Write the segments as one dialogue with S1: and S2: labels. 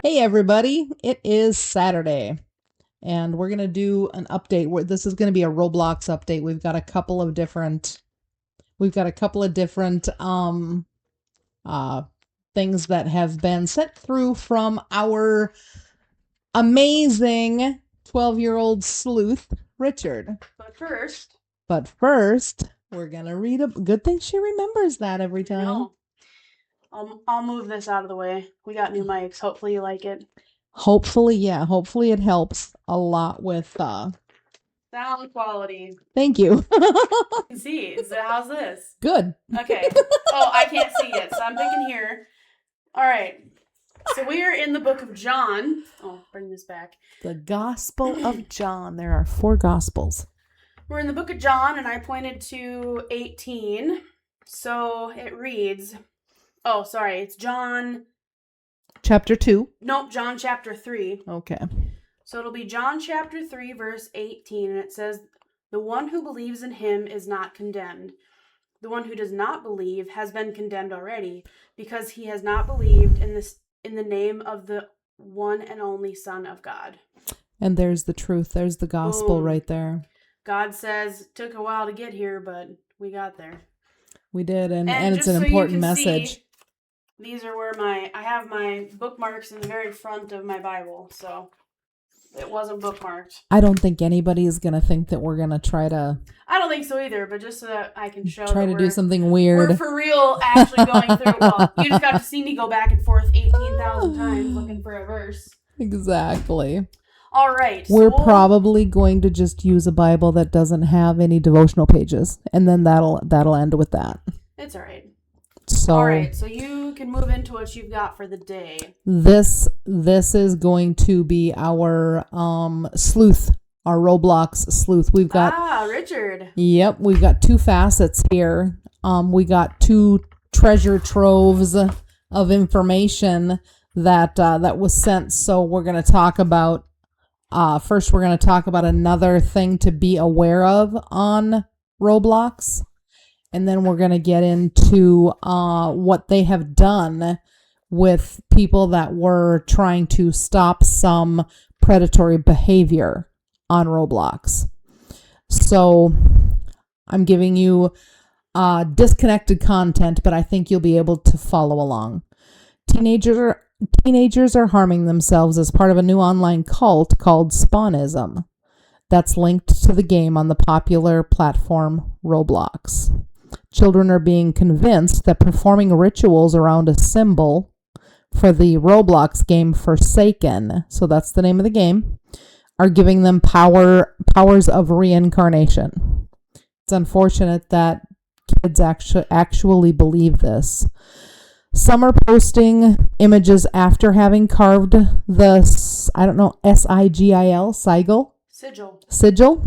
S1: Hey everybody, it is Saturday and we're going to do an update. This is going to be a Roblox update. We've got a couple of different things that have been sent through from our amazing 12-year-old sleuth, Richard. But first, we're going to read a good thing she remembers that every time.
S2: No. I'll move this out of the way. We got new mics. Hopefully you like it.
S1: Hopefully, yeah. Hopefully it helps a lot with
S2: sound quality.
S1: Thank you.
S2: You can see. How's this?
S1: Good.
S2: Okay. Oh, I can't see it, so I'm thinking here. All right. So we are in the book of John. Oh, bring this back.
S1: The Gospel of John. There are 4 Gospels.
S2: We're in the book of John, and I pointed to 18. So it reads... Oh, sorry. It's John...
S1: Chapter 2.
S2: Nope, John chapter 3.
S1: Okay.
S2: So it'll be John chapter 3, verse 18, and it says, "The one who believes in him is not condemned. The one who does not believe has been condemned already, because he has not believed in the name of the one and only Son of God."
S1: And there's the truth. There's the gospel. Boom. Right there.
S2: God says, took a while to get here, but we got there.
S1: We did, and it's an important message.
S2: See, these are where I have my bookmarks in the very front of my Bible, so it wasn't bookmarked.
S1: I don't think anybody is going to think that we're going to try to...
S2: I don't think so either, but just so that I can show
S1: try to do something weird.
S2: We're for real actually going through... Well, you just got to see me go back and forth 18,000 times looking for a verse.
S1: Exactly.
S2: All right.
S1: We're probably going to just use a Bible that doesn't have any devotional pages, and then that'll end with that.
S2: It's all right.
S1: So,
S2: all right, so you can move into what you've got for the day.
S1: This is going to be our sleuth, our Roblox sleuth. We've got
S2: Richard.
S1: Yep, we've got 2 facets here. We got 2 treasure troves of information that was sent. So we're going to talk about first. We're going to talk about another thing to be aware of on Roblox. And then we're going to get into what they have done with people that were trying to stop some predatory behavior on Roblox. So I'm giving you disconnected content, but I think you'll be able to follow along. Teenagers are harming themselves as part of a new online cult called Spawnism that's linked to the game on the popular platform Roblox. Children are being convinced that performing rituals around a symbol for the Roblox game Forsaken, so that's the name of the game, are giving them powers of reincarnation. It's unfortunate that kids actually believe this. Some are posting images after having carved the, sigil,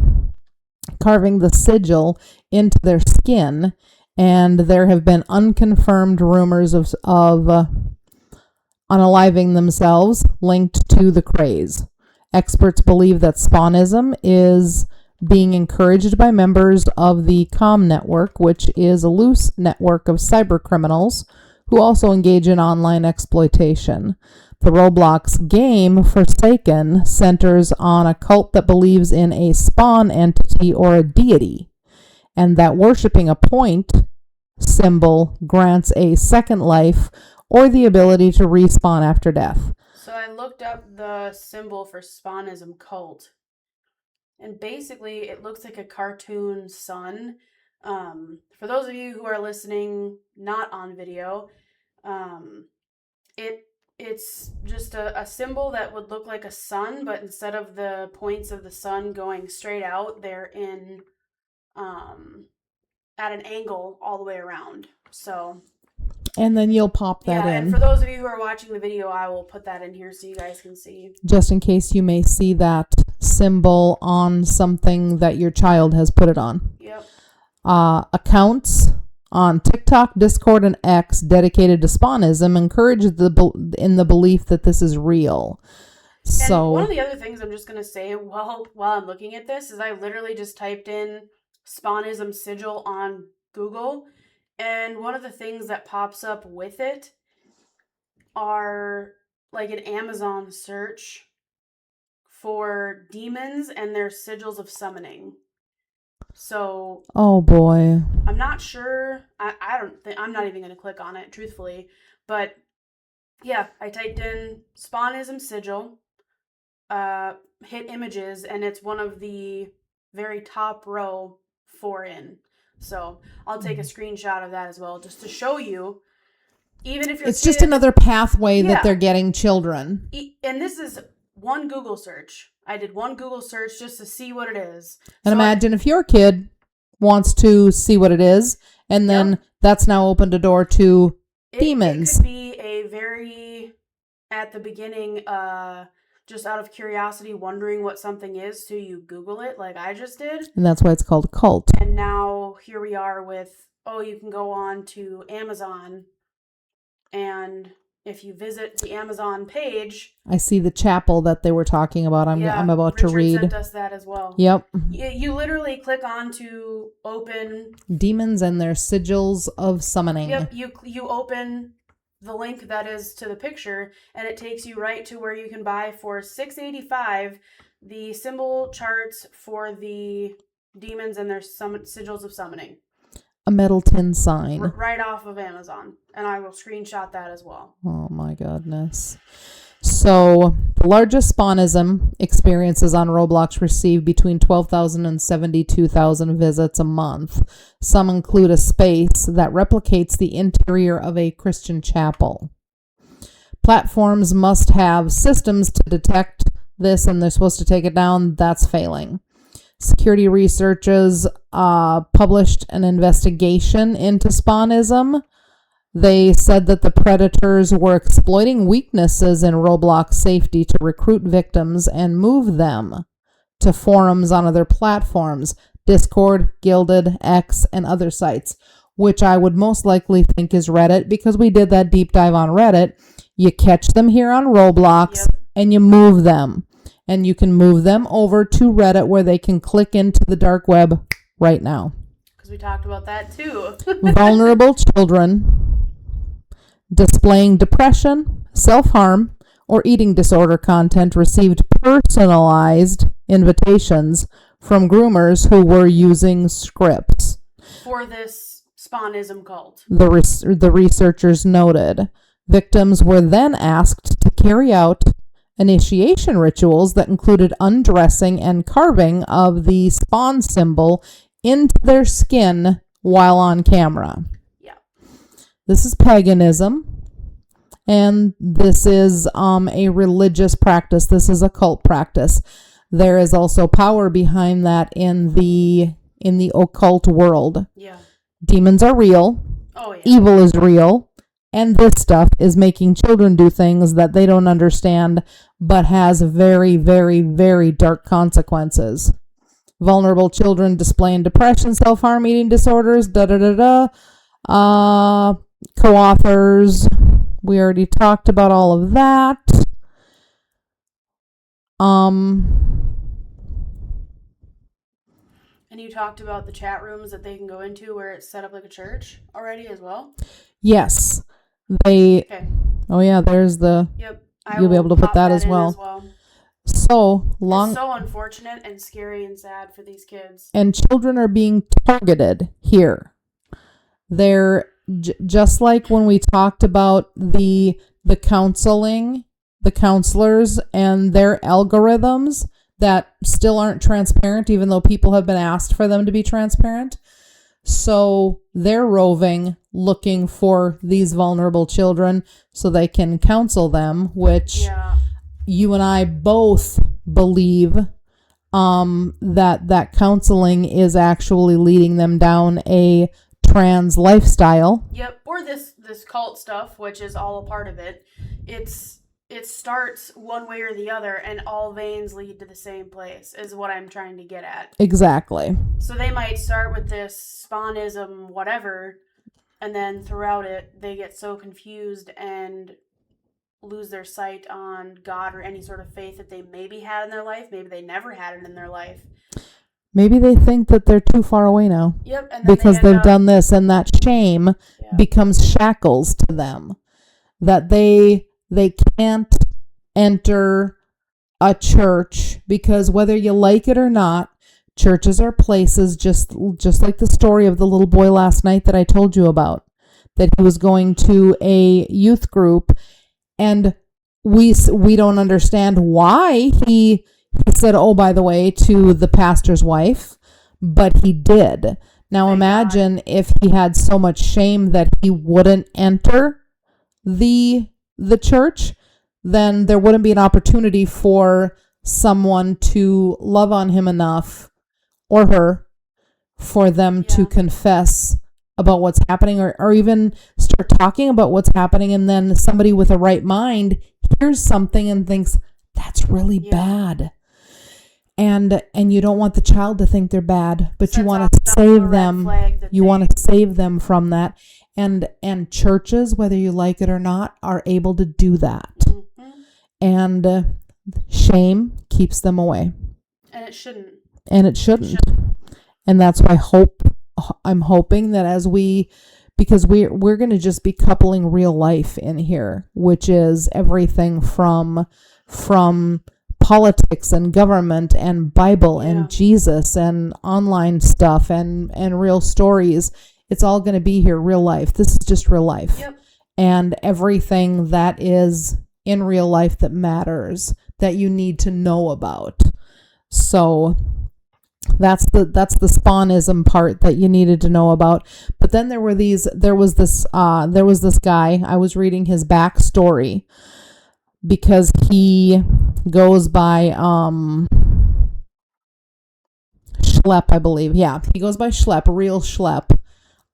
S1: carving the sigil into their skin, and there have been unconfirmed rumors of unaliving themselves linked to the craze. Experts believe that Spawnism is being encouraged by members of the COM network, which is a loose network of cybercriminals who also engage in online exploitation. The Roblox game Forsaken centers on a cult that believes in a spawn entity or a deity, and that worshiping a point symbol grants a second life or the ability to respawn after death.
S2: So I looked up the symbol for Spawnism cult, and basically it looks like a cartoon sun. For those of you who are listening not on video, it's just a symbol that would look like a sun, but instead of the points of the sun going straight out, they're in at an angle all the way around. So,
S1: and then you'll pop that in.
S2: And for those of you who are watching the video, I will put that in here so you guys can see.
S1: Just in case you may see that symbol on something that your child has put it on.
S2: Yep.
S1: Accounts on TikTok, Discord, and X dedicated to Spawnism encourage in the belief that this is real. So
S2: one of the other things I'm just going to say while I'm looking at this is I literally just typed in Spawnism sigil on Google, And one of the things that pops up with it are like an Amazon search for demons and their sigils of summoning. So,
S1: oh boy.
S2: I'm not sure. I don't think, I'm not even going to click on it, truthfully. But yeah, I typed in Spawnism sigil, hit images, and it's one of the very top row foreign. So I'll take a screenshot of that as well, just to show you. Even if
S1: it's just another pathway that they're getting children.
S2: And this is one Google search. I did one Google search just to see what it is.
S1: And imagine if your kid wants to see what it is, and then that's now opened a door to demons.
S2: It could be a very, at the beginning, just out of curiosity, wondering what something is, so you Google it like I just did.
S1: And that's why it's called a cult.
S2: And now here we are with, you can go on to Amazon, and if you visit the Amazon page,
S1: I see the chapel that they were talking about. I'm about
S2: Richard
S1: to read.
S2: Sent us that as well.
S1: Yep.
S2: You literally click on to open
S1: demons and their sigils of summoning.
S2: Yep. You open the link that is to the picture, and it takes you right to where you can buy for $6.85 the symbol charts for the demons and their sigils of summoning.
S1: A metal tin sign.
S2: Right off of Amazon. And I will screenshot that as well.
S1: Oh my goodness. So, the largest Spawnism experiences on Roblox receive between 12,000 and 72,000 visits a month. Some include a space that replicates the interior of a Christian chapel. Platforms must have systems to detect this, and they're supposed to take it down. That's failing. Security researchers published an investigation into Spawnism. They said that the predators were exploiting weaknesses in Roblox safety to recruit victims and move them to forums on other platforms, Discord, Guilded, X, and other sites, which I would most likely think is Reddit, because we did that deep dive on Reddit. You catch them here on Roblox, and you move them. And you can move them over to Reddit, where they can click into the dark web right now.
S2: Because we talked about that too.
S1: Vulnerable children displaying depression, self-harm, or eating disorder content received personalized invitations from groomers who were using scripts.
S2: For this Spawnism cult.
S1: The researchers noted. Victims were then asked to carry out initiation rituals that included undressing and carving of the spawn symbol into their skin while on camera.
S2: Yeah.
S1: This is paganism, and this is a religious practice. This is a cult practice. There is also power behind that in the occult world.
S2: Yeah.
S1: Demons are real.
S2: Oh, yeah.
S1: Evil is real. And this stuff is making children do things that they don't understand, but has very, very, very dark consequences. Vulnerable children displaying depression, self-harm, eating disorders, co-authors. We already talked about all of that.
S2: And you talked about the chat rooms that they can go into where it's set up like a church already as well?
S1: Yes. Okay. Oh yeah, there's the...
S2: Yep.
S1: You'll be able to put that as well. So long.
S2: It's so unfortunate and scary and sad for these kids.
S1: And children are being targeted here. They're just like when we talked about the counseling, the counselors and their algorithms that still aren't transparent, even though people have been asked for them to be transparent. So they're roving, looking for these vulnerable children so they can counsel them, which you and I both believe that counseling is actually leading them down a trans lifestyle.
S2: Yep, or this cult stuff, which is all a part of it. It starts one way or the other, and all veins lead to the same place, is what I'm trying to get at.
S1: Exactly.
S2: So they might start with this Spawnism whatever, and then throughout it, they get so confused and lose their sight on God or any sort of faith that they maybe had in their life. Maybe they never had it in their life.
S1: Maybe they think that they're too far away now.
S2: Yep. And then
S1: because they've done this, and that shame becomes shackles to them. That they can't enter a church because whether you like it or not, churches are places just like the story of the little boy last night that I told you about, that he was going to a youth group, and we don't understand why he said, oh, by the way, to the pastor's wife, but he did. Now imagine if he had so much shame that he wouldn't enter the church, then there wouldn't be an opportunity for someone to love on him enough, or her, for them to confess about what's happening, or even start talking about what's happening, and then somebody with a right mind hears something and thinks, that's really bad. And you don't want the child to think they're bad, but you want to save them. You want to save them from that. And churches, whether you like it or not, are able to do that. Mm-hmm. And shame keeps them away.
S2: And it shouldn't.
S1: And that's why I'm hoping that because we're going to just be coupling real life in here, which is everything from politics and government and Bible and Jesus and online stuff and real stories. It's all going to be here, real life. This is just real life. Yep. And everything that is in real life that matters, that you need to know about. So that's the Spawnism part that you needed to know about. But then there was this guy. I was reading his backstory, because he goes by Schlep, I believe. Yeah, he goes by Schlep, real Schlep,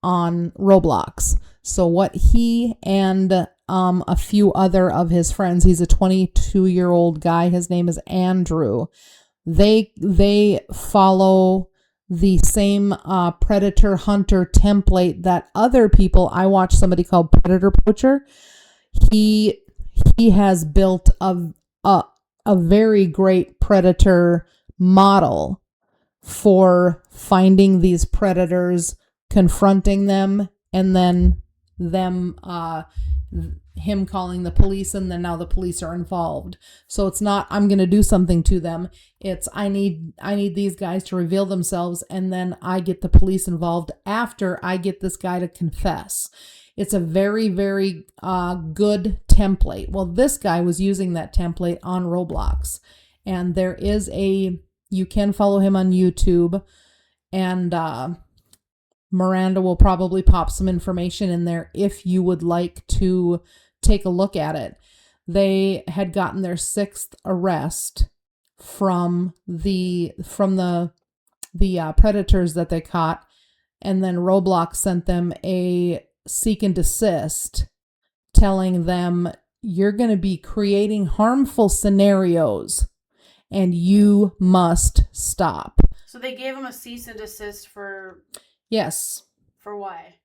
S1: on Roblox. So what he and a few other of his friends, he's a 22-year-old guy, his name is Andrew. They follow the same predator hunter template that other people. I watched somebody called Predator Poacher. He has built a very great predator model for finding these predators, confronting them, and then him calling the police, and then now the police are involved. So it's not, I'm going to do something to them. It's, I need these guys to reveal themselves, and then I get the police involved after I get this guy to confess. It's a very, very good template. Well, this guy was using that template on Roblox, and you can follow him on YouTube, and Miranda will probably pop some information in there if you would like to take a look at it. They had gotten their 6th arrest from the predators that they caught, and then Roblox sent them a cease and desist, telling them, you're going to be creating harmful scenarios and you must stop.
S2: So they gave them a cease and desist for...
S1: Yes.
S2: For why?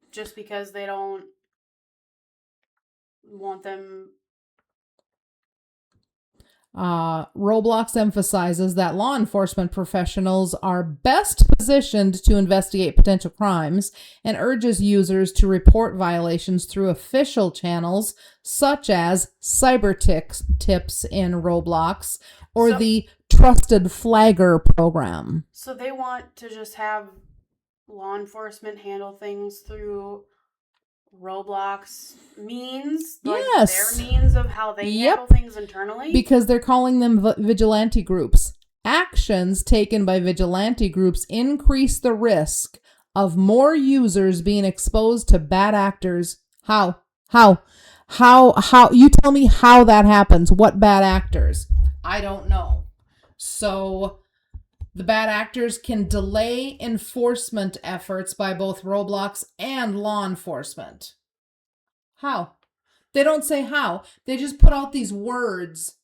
S2: Just because they don't want them...
S1: Roblox emphasizes that law enforcement professionals are best positioned to investigate potential crimes and urges users to report violations through official channels such as cyber tips in Roblox or the Trusted Flagger program.
S2: So they want to just have law enforcement handle things through Roblox means, like their means of how they handle things internally?
S1: Because they're calling them vigilante groups. Actions taken by vigilante groups increase the risk of more users being exposed to bad actors. How? You tell me how that happens. What bad actors? I don't know. So the bad actors can delay enforcement efforts by both Roblox and law enforcement. How? They don't say how. They just put out these words.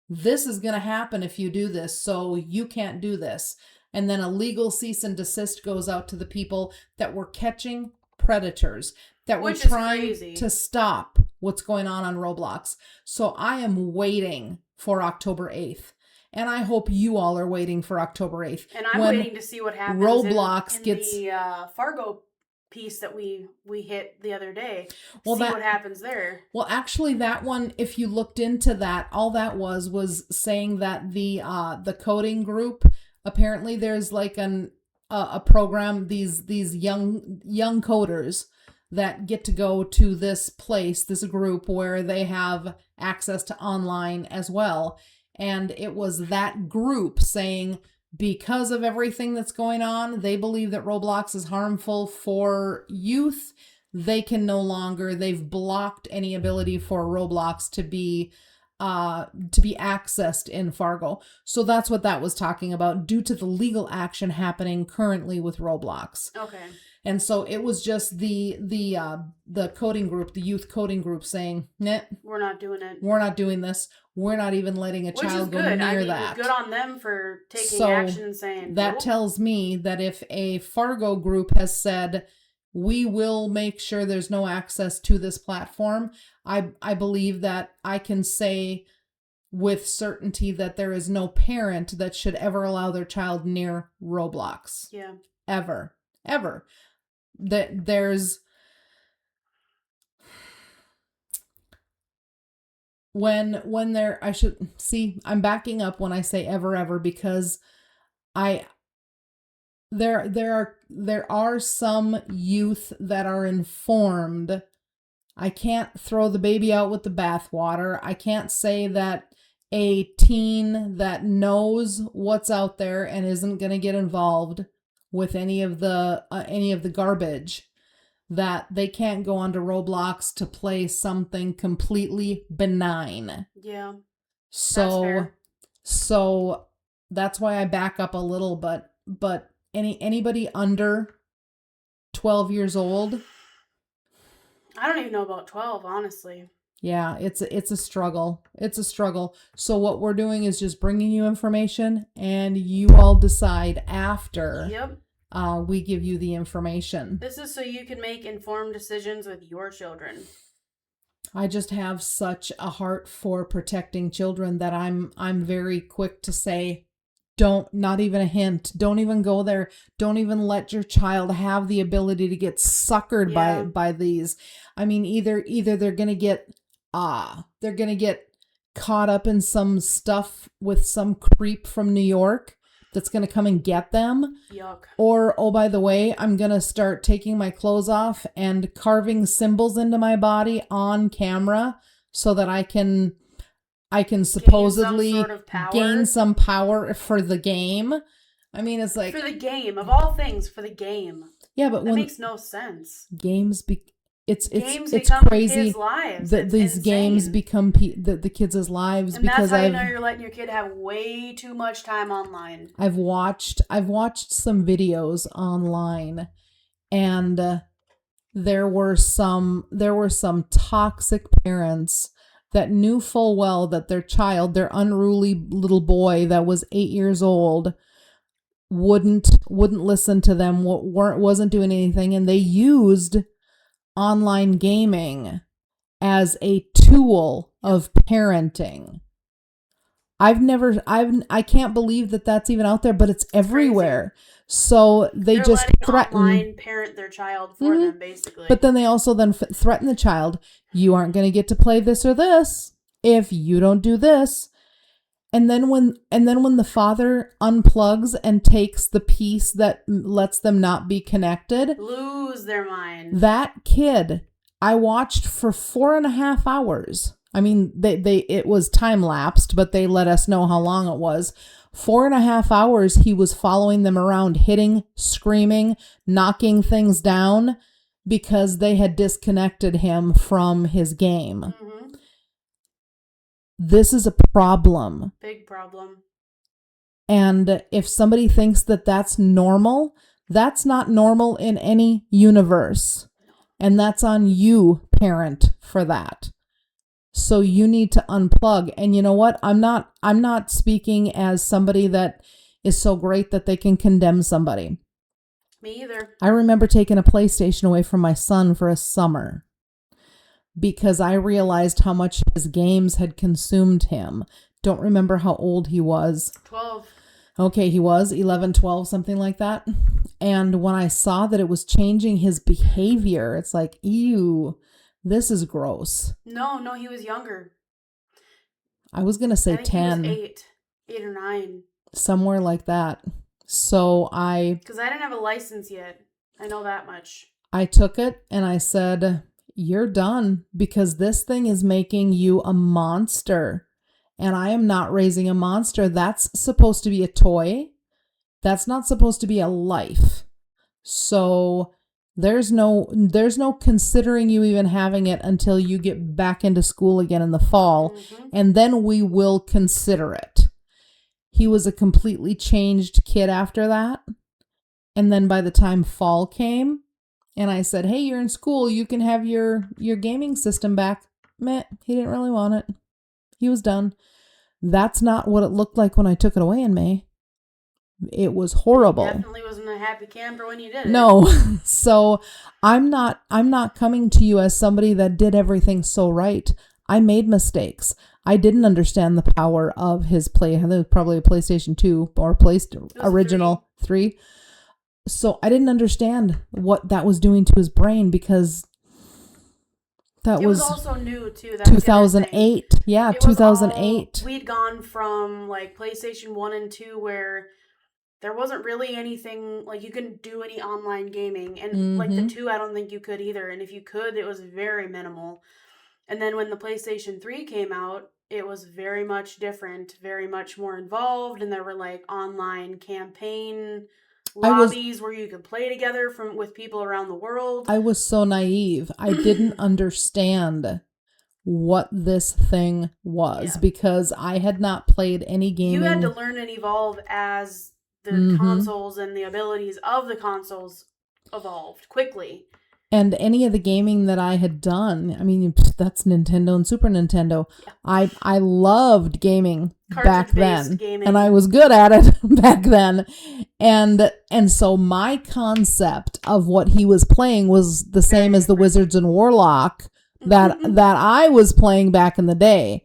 S1: This is going to happen if you do this, so you can't do this. And then a legal cease and desist goes out to the people that were catching predators, that were trying to stop what's going on Roblox. So I am waiting for October 8th. And I hope you all are waiting for October 8th.
S2: And I'm waiting to see what happens
S1: Roblox
S2: in
S1: gets
S2: the Fargo piece that we hit the other day.
S1: Well,
S2: see what happens there.
S1: Well, actually, that one, if you looked into that, all that was saying that the coding group, apparently there's like a program, these young coders that get to go to this place, this group where they have access to online as well. And it was that group saying, because of everything that's going on, they believe that Roblox is harmful for youth. They've blocked any ability for Roblox to be accessed in Fargo. So that's what that was talking about, due to the legal action happening currently with Roblox.
S2: Okay.
S1: And so it was just the coding group, the youth coding group saying, nah,
S2: we're not doing it.
S1: We're not doing this. We're not even letting a child go near that.
S2: Good on them for taking action and saying
S1: that tells me that if a Fargo group has said, we will make sure there's no access to this platform, I believe that I can say with certainty that there is no parent that should ever allow their child near Roblox.
S2: Yeah.
S1: Ever. That there's when there, I should see, I'm backing up when I say ever, because there are some youth that are informed. I can't throw the baby out with the bathwater. I can't say that a teen that knows what's out there and isn't going to get involved with any of the garbage, that they can't go onto Roblox to play something completely benign.
S2: Yeah.
S1: So that's why I back up a little, but anybody under 12 years old,
S2: I don't even know about 12, honestly.
S1: Yeah, it's a struggle. It's a struggle. So what we're doing is just bringing you information, and you all decide after.
S2: Yep.
S1: We give you the information.
S2: This is so you can make informed decisions with your children.
S1: I just have such a heart for protecting children that I'm very quick to say, not even a hint. Don't even go there. Don't even let your child have the ability to get suckered by these. I mean, either they're gonna get caught up in some stuff with some creep from New York that's going to come and get them.
S2: Yuck. Or,
S1: oh, by the way, I'm going to start taking my clothes off and carving symbols into my body on camera so that I can supposedly gain some power for the game. I mean, it's like...
S2: For the game, of all things, for the game.
S1: Yeah, but
S2: that makes no sense.
S1: Games it's
S2: become
S1: crazy
S2: kids' lives.
S1: that these games become the kids' lives,
S2: and
S1: because
S2: that's how you know you're letting your kid have way too much time online.
S1: I've watched some videos online, and there were some toxic parents that knew full well that their child, their unruly little boy that was 8 years old, wouldn't listen to them, wasn't doing anything, and they used online gaming as a tool of parenting. I can't believe that that's even out there, but it's everywhere. Crazy. So they're just threaten
S2: online parent their child for them, basically.
S1: But then they also threaten the child. You aren't going to get to play this or this if you don't do this. And then when the father unplugs and takes the piece that lets them not be connected,
S2: lose their mind.
S1: That kid, I watched for 4.5 hours. I mean, it was time lapsed, but they let us know how long it was. 4.5 hours, he was following them around, hitting, screaming, knocking things down because they had disconnected him from his game. Mm-hmm. This is a problem.
S2: Big problem.
S1: And if somebody thinks that that's normal, that's not normal in any universe. And that's on you, parent, for that. So you need to unplug. And you know what? I'm not speaking as somebody that is so great that they can condemn somebody.
S2: Me either.
S1: I remember taking a PlayStation away from my son for a summer, because I realized how much his games had consumed him, don't remember how old he was.
S2: 12.
S1: Okay, he was 11, 12, something like that. And when I saw that it was changing his behavior, it's like, ew, this is gross.
S2: No, he was younger.
S1: I was going to say
S2: I think
S1: 10.
S2: He was 8 or 9.
S1: Somewhere like that. So
S2: Because I didn't have a license yet. I know that much.
S1: I took it and I said, you're done because this thing is making you a monster. And I am not raising a monster. That's supposed to be a toy. That's not supposed to be a life. So there's no considering you even having it until you get back into school again in the fall.
S2: Mm-hmm.
S1: And then we will consider it. He was a completely changed kid after that. And then by the time fall came and I said, hey, you're in school, you can have your gaming system back. Meh, he didn't really want it. He was done. That's not what it looked like when I took it away in May. It was horrible.
S2: Definitely wasn't a happy camper when you did it.
S1: No. So I'm not coming to you as somebody that did everything so right. I made mistakes. I didn't understand the power of his play. I think it was probably a PlayStation 2 or original 3. So I didn't understand what that was doing to his brain because that
S2: was also new too.
S1: That's 2008. Yeah, 2008.
S2: We'd gone from like PlayStation 1 and 2 where there wasn't really anything, like you couldn't do any online gaming. And like the 2, I don't think you could either. And if you could, it was very minimal. And then when the PlayStation 3 came out, it was very much different, very much more involved. And there were like online campaign lobbies where you could play together with people around the world.
S1: I was so naive. I didn't understand what this thing was because I had not played any gaming.
S2: You had to learn and evolve as the consoles and the abilities of the consoles evolved quickly.
S1: And any of the gaming that I had done, I mean, that's Nintendo and Super Nintendo. Yeah. I loved gaming back then. Gaming. And I was good at it back then. And so my concept of what he was playing was the same as the Wizards and Warlock that I was playing back in the day.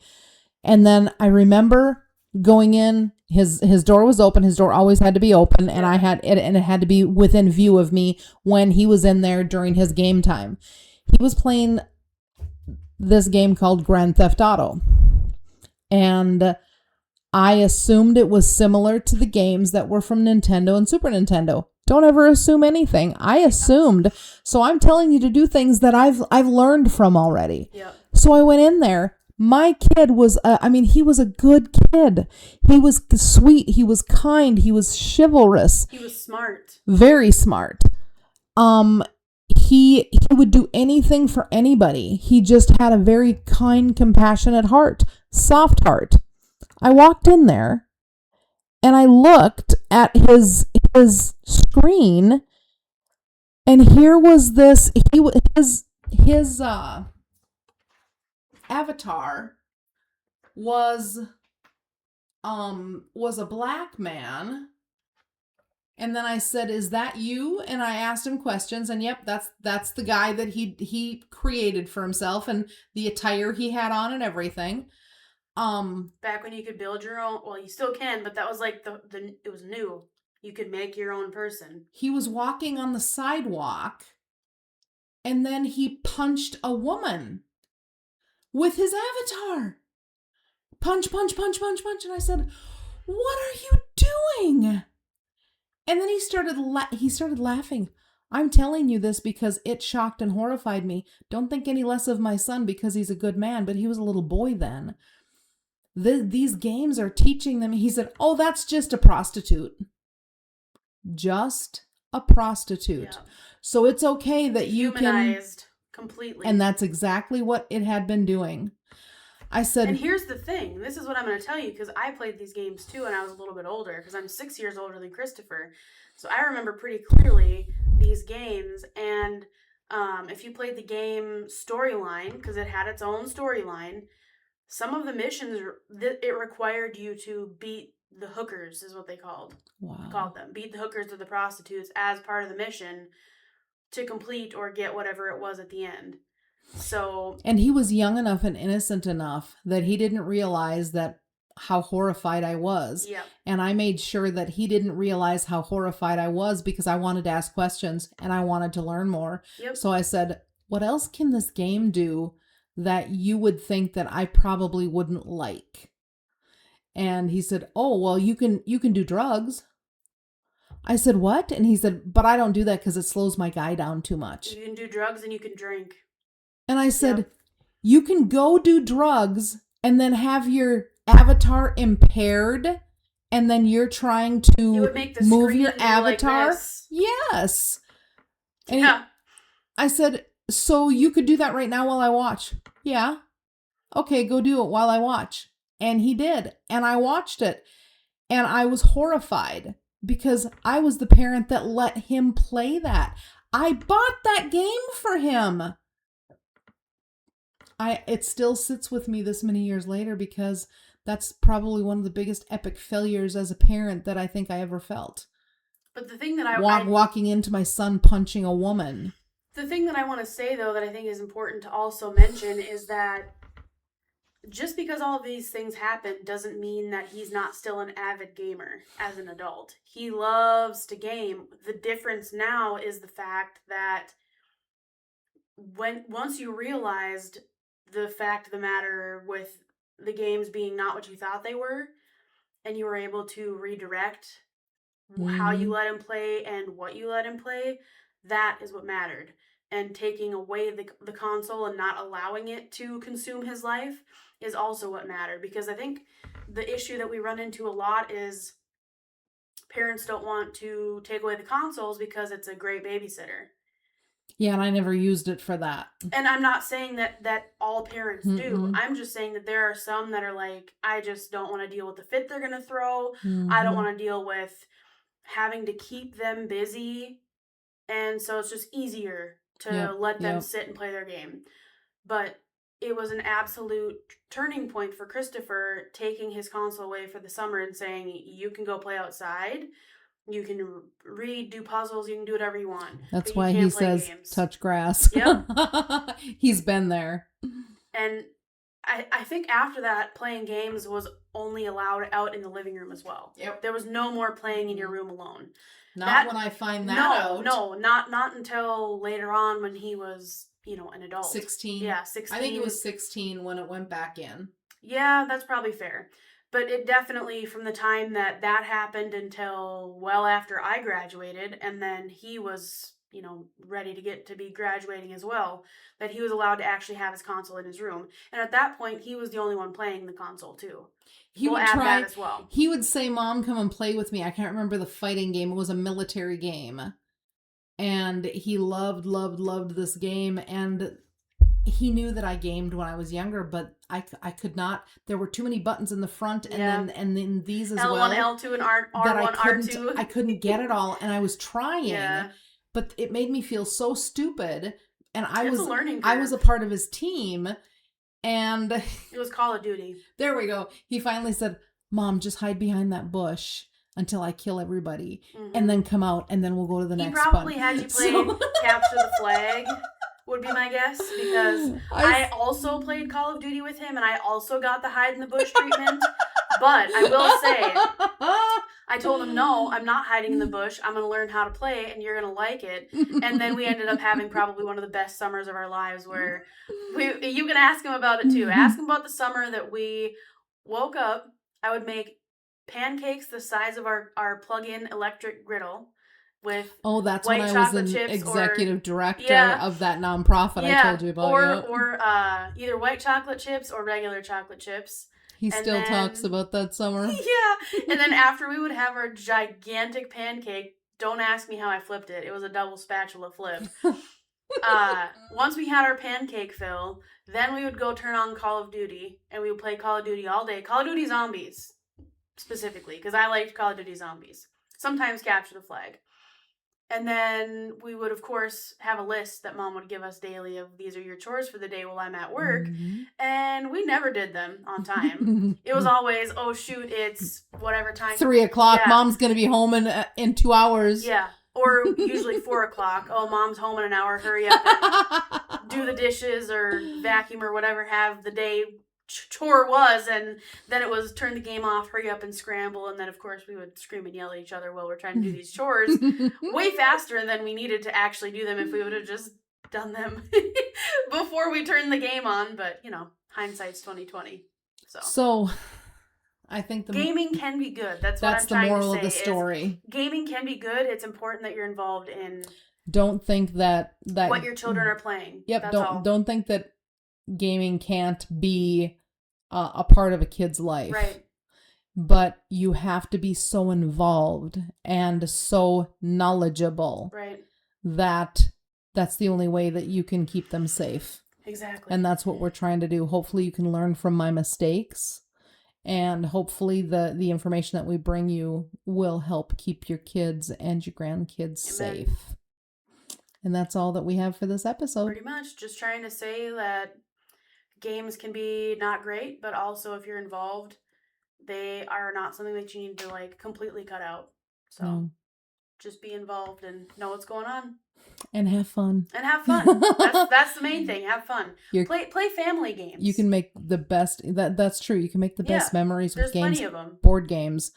S1: And then I remember going in, his door was open. His door always had to be open, and it had to be within view of me when he was in there during his game time. He was playing this game called Grand Theft Auto, and I assumed it was similar to the games that were from Nintendo and Super Nintendo. Don't ever assume anything. I assumed, so I'm telling you to do things that I've learned from already.
S2: Yep.
S1: So I went in there. My kid was, he was a good kid. He was sweet. He was kind. He was chivalrous.
S2: He was smart.
S1: Very smart. He would do anything for anybody. He just had a very kind, compassionate heart. Soft heart. I walked in there and I looked at his screen, and here was this, his avatar was a black man. And then I said, "Is that you?" And I asked him questions, and yep, that's the guy that he created for himself, and the attire he had on and everything.
S2: Back when you could build your own, well, you still can, but that was like it was new. You could make your own person.
S1: He was walking on the sidewalk, and then he punched a woman with his avatar. Punch, punch, punch, punch, punch. And I said, "What are you doing?" And then he started laughing. I'm telling you this because it shocked and horrified me. Don't think any less of my son because he's a good man, but he was a little boy then. These games are teaching them. He said, "Oh, that's just a prostitute." Just a prostitute. Yeah. So it's okay that you
S2: humanized completely.
S1: And that's exactly what it had been doing. I said,
S2: and here's the thing. This is what I'm going to tell you because I played these games too and I was a little bit older because I'm 6 years older than Christopher. So I remember pretty clearly these games. And if you played the game storyline, because it had its own storyline, some of the missions, it required you to beat the hookers, is what they called them. Beat the hookers or the prostitutes as part of the mission to complete or get whatever it was at the end. So,
S1: and he was young enough and innocent enough that he didn't realize that how horrified I was.
S2: Yep.
S1: And I made sure that he didn't realize how horrified I was because I wanted to ask questions and I wanted to learn more.
S2: Yep.
S1: So I said, what else can this game do that you would think that I probably wouldn't like? And he said, oh, well, you can do drugs. I said, what? And he said, but I don't do that because it slows my guy down too much.
S2: You can do drugs and you can drink.
S1: And I said, you can go do drugs and then have your avatar impaired and then you're trying to move your avatar.
S2: Like
S1: yes. And I said, so you could do that right now while I watch. Yeah. Okay, go do it while I watch. And he did. And I watched it. And I was horrified because I was the parent that let him play that. I bought that game for him. It still sits with me this many years later because that's probably one of the biggest epic failures as a parent that I think I ever felt.
S2: But the thing that
S1: walking into my son punching a woman.
S2: The thing that I want to say, though, that I think is important to also mention is that just because all of these things happen doesn't mean that he's not still an avid gamer as an adult. He loves to game. The difference now is the fact that once you realized the fact of the matter with the games being not what you thought they were, and you were able to redirect how you let him play and what you let him play, that is what mattered. And taking away the console and not allowing it to consume his life is also what mattered. Because I think the issue that we run into a lot is parents don't want to take away the consoles because it's a great babysitter.
S1: Yeah, and I never used it for that.
S2: And I'm not saying that all parents do. I'm just saying that there are some that are like, I just don't want to deal with the fit they're going to throw. I don't want to deal with having to keep them busy. And so it's just easier to let them sit and play their game. But it was an absolute turning point for Christopher taking his console away for the summer and saying, you can go play outside. You can read, do puzzles, you can do whatever you want.
S1: That's why he says games. Touch grass.
S2: Yep.
S1: He's been there.
S2: And I think after that, playing games was only allowed out in the living room as well.
S1: Yep.
S2: There was no more playing in your room alone.
S1: Not when I find that out.
S2: No, not until later on when he was, an adult.
S1: 16.
S2: Yeah, 16.
S1: I think it was 16 when it went back in.
S2: Yeah, that's probably fair. But it definitely, from the time that happened until well after I graduated, and then he was, ready to get to be graduating as well, that he was allowed to actually have his console in his room. And at that point, he was the only one playing the console, too. We'll add that as well.
S1: He would say, Mom, come and play with me. I can't remember the fighting game. It was a military game. And he loved this game. And he knew that I gamed when I was younger, but I could not. There were too many buttons in the front, and then these as
S2: L1,
S1: well.
S2: L2, and R1, R2.
S1: I couldn't get it all, and I was trying, but it made me feel so stupid. And I was a part of his team, and
S2: it was Call of Duty.
S1: There we go. He finally said, "Mom, just hide behind that bush until I kill everybody, and then come out, and then we'll go to the next one."
S2: He probably had you play Capture the Flag. Would be my guess, because I also played Call of Duty with him, and I also got the hide in the bush treatment. But I will say, I told him, no, I'm not hiding in the bush. I'm going to learn how to play, and you're going to like it. And then we ended up having probably one of the best summers of our lives, where you can ask him about it too. Ask him about the summer that we woke up. I would make pancakes the size of our plug-in electric griddle. With
S1: that's
S2: white
S1: when I was an executive director of that nonprofit I told you about.
S2: Or either white chocolate chips or regular chocolate chips.
S1: He still talks about that summer.
S2: Yeah. And then after we would have our gigantic pancake, don't ask me how I flipped it. It was a double spatula flip. Once we had our pancake fill, then we would go turn on Call of Duty, and we would play Call of Duty all day. Call of Duty Zombies, specifically, because I liked Call of Duty Zombies. Sometimes Capture the Flag. And then we would, of course, have a list that Mom would give us daily of these are your chores for the day while I'm at work. And we never did them on time. It was always, oh, shoot, it's whatever time.
S1: 3:00. Yeah. Mom's going to be home in 2 hours.
S2: Yeah. Or usually 4:00. Oh, Mom's home in an hour. Hurry up and do the dishes or vacuum or whatever. Have the day chore was, and then it was turn the game off, hurry up and scramble, and then of course we would scream and yell at each other while we're trying to do these chores way faster than we needed to actually do them if we would have just done them before we turned the game on. But hindsight's 2020.
S1: So I think
S2: gaming can be good. That's what I'm trying to say.
S1: That's the moral of the story.
S2: Gaming can be good. It's important that you're involved in.
S1: Don't think that
S2: what your children are playing.
S1: Yep. Don't think that gaming can't be a part of a kid's life.
S2: Right.
S1: But you have to be so involved and so knowledgeable.
S2: Right.
S1: That's the only way that you can keep them safe.
S2: Exactly.
S1: And that's what we're trying to do. Hopefully you can learn from my mistakes. And hopefully the information that we bring you will help keep your kids and your grandkids safe. And that's all that we have for this episode.
S2: Pretty much. Just trying to say that games can be not great, but also if you're involved, they are not something that you need to completely cut out. So just be involved and know what's going on.
S1: And have fun.
S2: That's the main thing. Have fun. Play family games.
S1: You can make the best. That's true. You can make the best memories with games.
S2: There's plenty of them.
S1: Board games.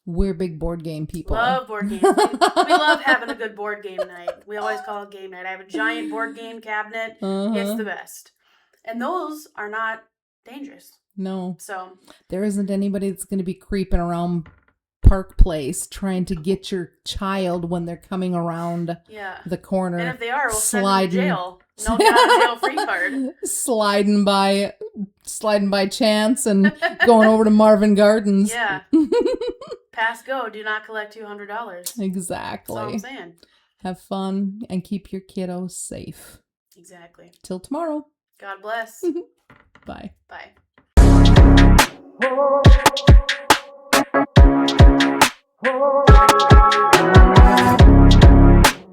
S1: We're big board game people.
S2: Love board games. We love having a good board game night. We always call it game night. I have a giant board game cabinet. It's the best. And those are not dangerous.
S1: No.
S2: So
S1: there isn't anybody that's going to be creeping around Park Place trying to get your child when they're coming around the corner.
S2: And if they are, we'll send them to jail. No, not a jail-free card. Sliding
S1: by chance and going over to Marvin Gardens.
S2: Yeah. Pass go. Do not collect $200.
S1: Exactly.
S2: That's all I'm saying.
S1: Have fun and keep your kiddos safe.
S2: Exactly.
S1: Till tomorrow.
S2: God bless.
S1: Bye.
S2: Bye.